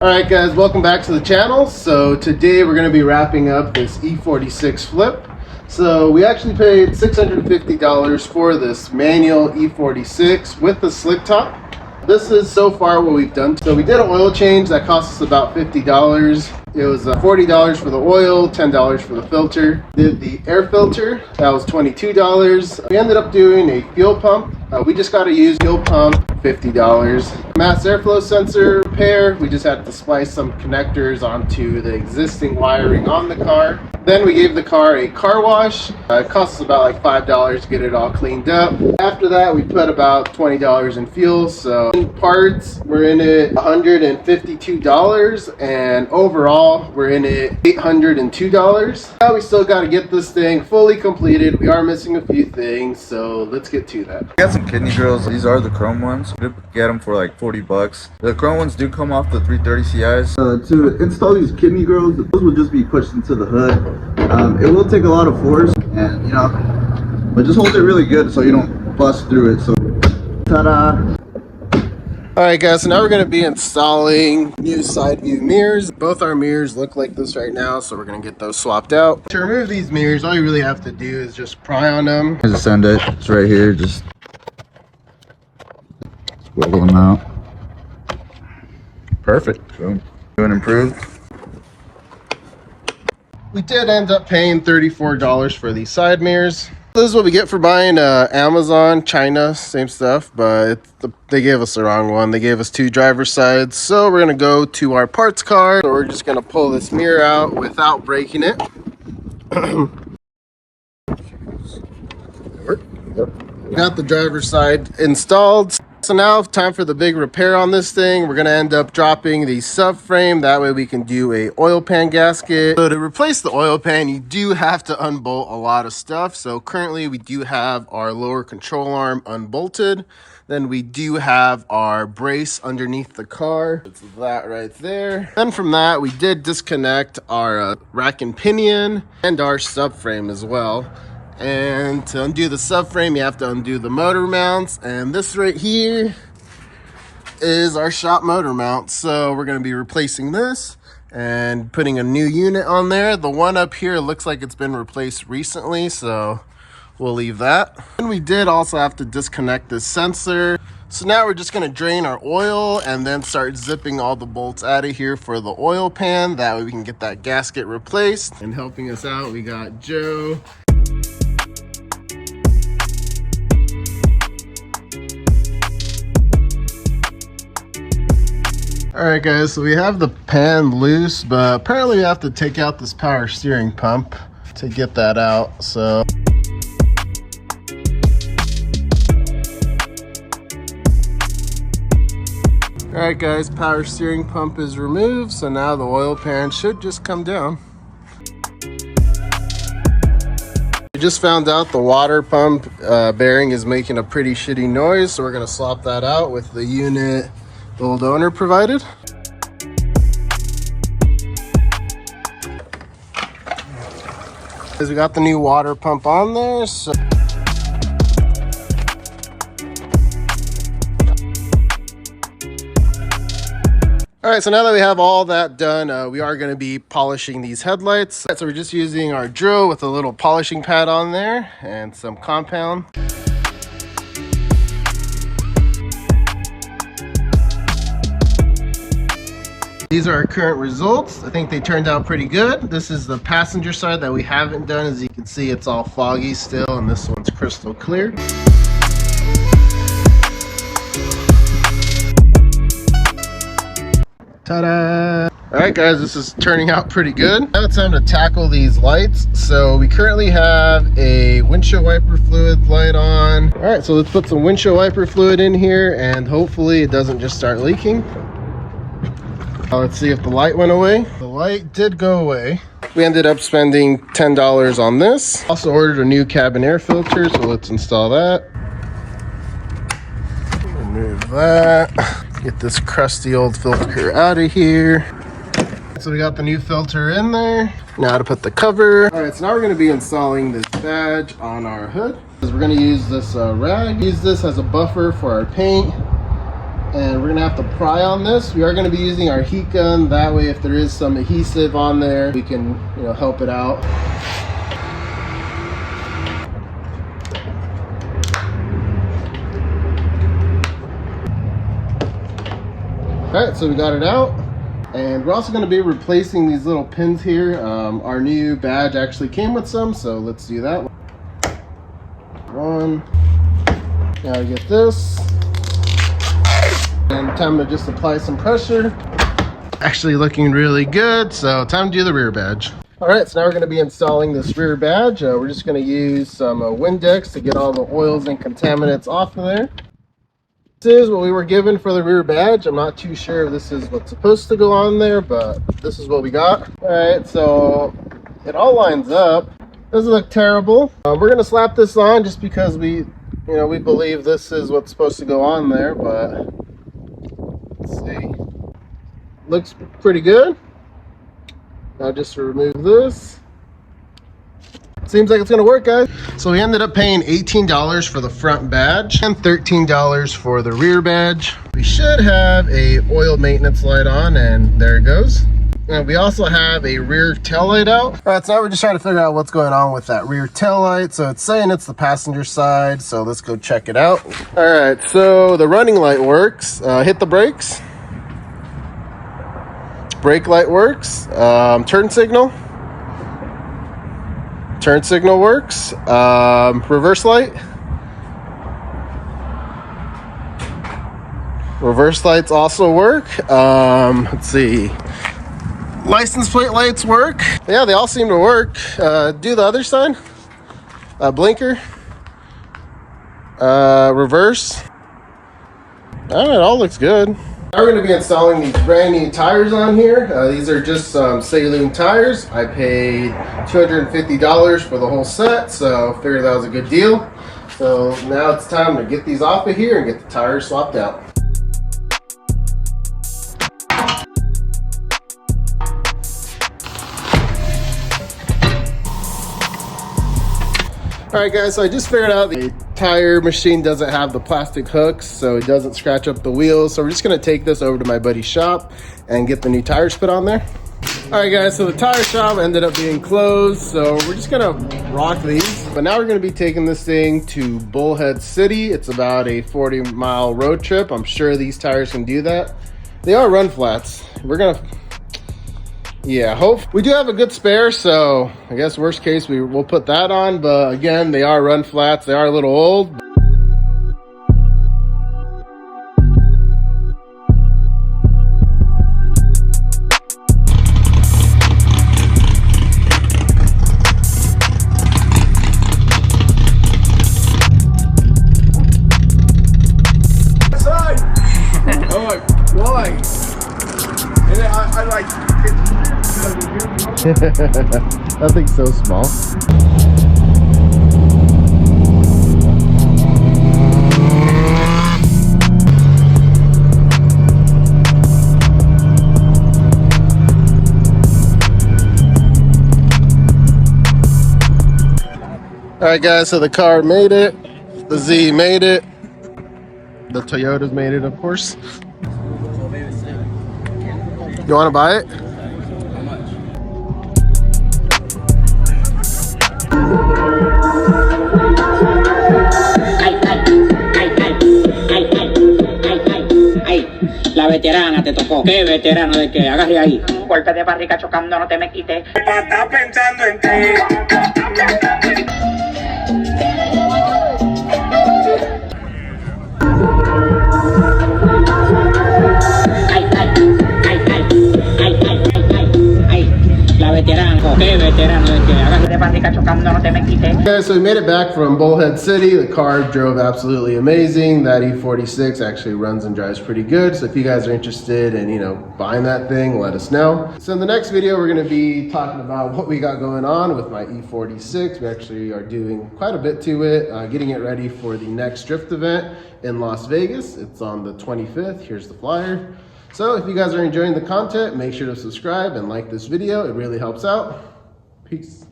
Alright guys, welcome back to the channel. So today we're going to be wrapping up this E46 flip. So we actually paid $650 for this manual E46 with the slick top. This is so far what we've done. So we did an oil change that cost us about $50. It was $40 for the oil, $10 for the filter. Did the air filter, that was $22. We ended up doing a fuel pump. We just got to use fuel pump, $50. Mass airflow sensor repair, we just had to splice some connectors onto the existing wiring on the car. Then we gave the car a car wash. It cost us about like $5 to get it all cleaned up. After that, we put about $20 in fuel. So in parts, we're in it $152, and overall, we're in it $802. Now we still got to get this thing fully completed. We are missing a few things, so let's get to that. We got some kidney grills. These are the chrome ones. We get them for like 40 bucks. The chrome ones do come off the 330 CIs. To install these kidney grills, those will just be pushed into the hood. It will take a lot of force, and but just hold it really good so you don't bust through it. So, ta-da! Alright guys, so now we're going to be installing new side view mirrors. Both our mirrors look like this right now, so we're going to get those swapped out. To remove these mirrors, all you really have to do is just pry on them. Just send it. It's right here. Just wiggle them out. Perfect. So, doing improved. We did end up paying $34 for these side mirrors. This is what we get for buying Amazon, China, same stuff, but they gave us the wrong one. They gave us two driver's sides. So we're going to go to our parts card. So we're just going to pull this mirror out without breaking it. Got the driver's side installed. So now time for the big repair on this thing. We're going to end up dropping the subframe. That way we can do a oil pan gasket. So to replace the oil pan, you do have to unbolt a lot of stuff. So currently we do have our lower control arm unbolted. Then we do have our brace underneath the car. It's that right there. Then from that, we did disconnect our rack and pinion and our subframe as well. And to undo the subframe, you have to undo the motor mounts. And this right here is our shop motor mount. So we're going to be replacing this and putting a new unit on there. The one up here looks like it's been replaced recently, so we'll leave that. And we did also have to disconnect this sensor. So now we're just going to drain our oil and then start zipping all the bolts out of here for the oil pan. That way we can get that gasket replaced. And helping us out, we got Joe. Alright guys, so we have the pan loose, but apparently we have to take out this power steering pump to get that out. So alright guys, power steering pump is removed, so now the oil pan should just come down. We just found out the water pump bearing is making a pretty shitty noise, so we're going to swap that out with the unit the old owner provided. We got the new water pump on there. So all right, so now that we have all that done, we are going to be polishing these headlights. So we're just using our drill with a little polishing pad on there and some compound. These are our current results. I think they turned out pretty good. This is the passenger side that we haven't done. As you can see, it's all foggy still, and this one's crystal clear. Ta-da! Alright guys, this is turning out pretty good. Now it's time to tackle these lights. So we currently have a windshield wiper fluid light on. Alright, so let's put some windshield wiper fluid in here, and hopefully it doesn't just start leaking. Let's see if the light went away. The light did go away. We ended up spending $10 on this. Also ordered a new cabin air filter, so let's install that. Remove that. Get this crusty old filter out of here. So we got the new filter in there. Now to put the cover. All right, so now we're going to be installing this badge on our hood. We're going to use this rag. Use this as a buffer for our paint. And we're gonna have to pry on this. We are gonna be using our heat gun. That way, if there is some adhesive on there, we can, you know, help it out. All right, so we got it out. And we're also gonna be replacing these little pins here. Our new badge actually came with some, so let's do that. One. Now I get this. And time to just apply some pressure. Actually looking really good, so time to do the rear badge. All right, so now we're gonna be installing this rear badge. We're just gonna use some Windex to get all the oils and contaminants off of there. This is what we were given for the rear badge. I'm not too sure if this is what's supposed to go on there, but this is what we got. All right, so it all lines up. Doesn't look terrible. We're gonna slap this on just because we believe this is what's supposed to go on there, but let's see. Looks pretty good. Now just to remove this. Seems like it's gonna work, guys. So we ended up paying $18 for the front badge and $13 for the rear badge. We should have a oil maintenance light on, and there it goes. And we also have a rear tail light out. All right, so now we're just trying to figure out what's going on with that rear tail light. So it's saying it's the passenger side, so let's go check it out. All right, so the running light works. Hit the brakes. Brake light works. Turn signal works. Reverse light. Reverse lights also work. Let's see. License plate lights work. Yeah, they all seem to work. Do the other side. Blinker. Reverse. All right, it all looks good. Now we're going to be installing these brand new tires on here. These are just some Saloon tires. I paid $250 for the whole set, so figured that was a good deal. So now it's time to get these off of here and get the tires swapped out. Alright guys, so I just figured out the tire machine doesn't have the plastic hooks, so it doesn't scratch up the wheels. So we're just going to take this over to my buddy's shop and get the new tires put on there. Alright guys, so the tire shop ended up being closed, so we're just going to rock these. But now we're going to be taking this thing to Bullhead City. It's about a 40-mile road trip. I'm sure these tires can do that. They are run flats. We're going to... yeah, hope we do have a good spare, so I guess worst case we'll put that on, but again, they are run flats. They are a little old. Why? And then I like That thing's so small. All right, guys, so the car made it. The Z made it. The Toyotas made it, of course. You want to buy it? La veterana te tocó. ¿Qué veterano de qué? Agarre ahí. Un golpe de barriga chocando, no te me quites. está pensando en ti. La veterana. ¿Qué veterano de qué? Agarre de barriga chocando, no te me quites. Okay, so we made it back from Bullhead City. The car drove absolutely amazing. That E46 actually runs and drives pretty good. So if you guys are interested in, buying that thing, let us know. So in the next video, we're going to be talking about what we got going on with my E46. We actually are doing quite a bit to it, getting it ready for the next drift event in Las Vegas. It's on the 25th. Here's the flyer. So if you guys are enjoying the content, make sure to subscribe and like this video. It really helps out. Peace.